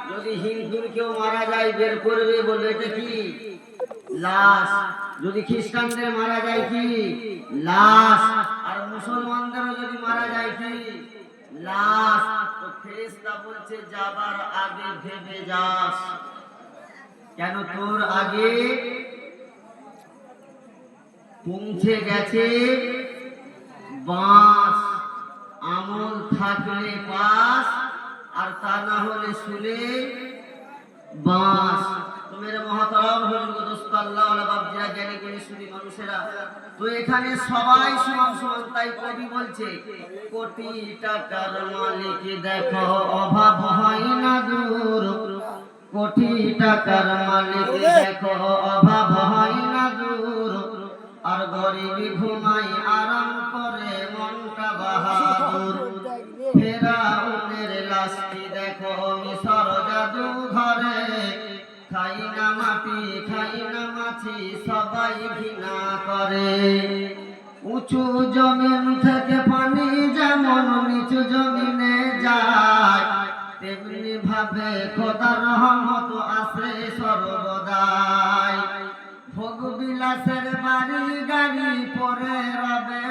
যদি হিন্দুর কেউ মারা যায় বের করবে, বলবে এটা কি? লাশ। যদি খ্রিস্টানদের মারা যায় কি? লাশ। আর মুসলমানদেরও যদি মারা যায় কি? লাশ। তো ফেরেশতা বলছে যাবার আগে ভেবে যাস, কেন তোর আগে পৌঁছে গেছে বাস। আমল থাকলে পাস, আর তা না হলে শুলে বাস। তো মেরে মহাতারাম হজরত দোস্ত আল্লাহ ওয়ালা বাপজিরা, জ্ঞানী গুণী শুনি মানুষেরা, তো এখানে সবাই সমান সমান। তাই কবি বলছে কোটি টাকার মালিক দেখো অভাব হয় না দূর, কোটি টাকার মালিক দেখো অভাব হয় না দূর, আর গরিবি ঘুমাই আরাম করে মনটা বাহাদুর। ফেরাউনের লাশটি দেখো মিশর জাদু ঘরে, খাই না মাটি খাই না মাছি সবাই ঘৃণা করে। উঁচু জমিন থেকে পানি যেমন নিচু জমিনে যায়, তেমনি ভাবে খোদার রহমত আসে সর্বদাই। ভোগ বিলাসের বাড়ি গাড়ি পরে রবে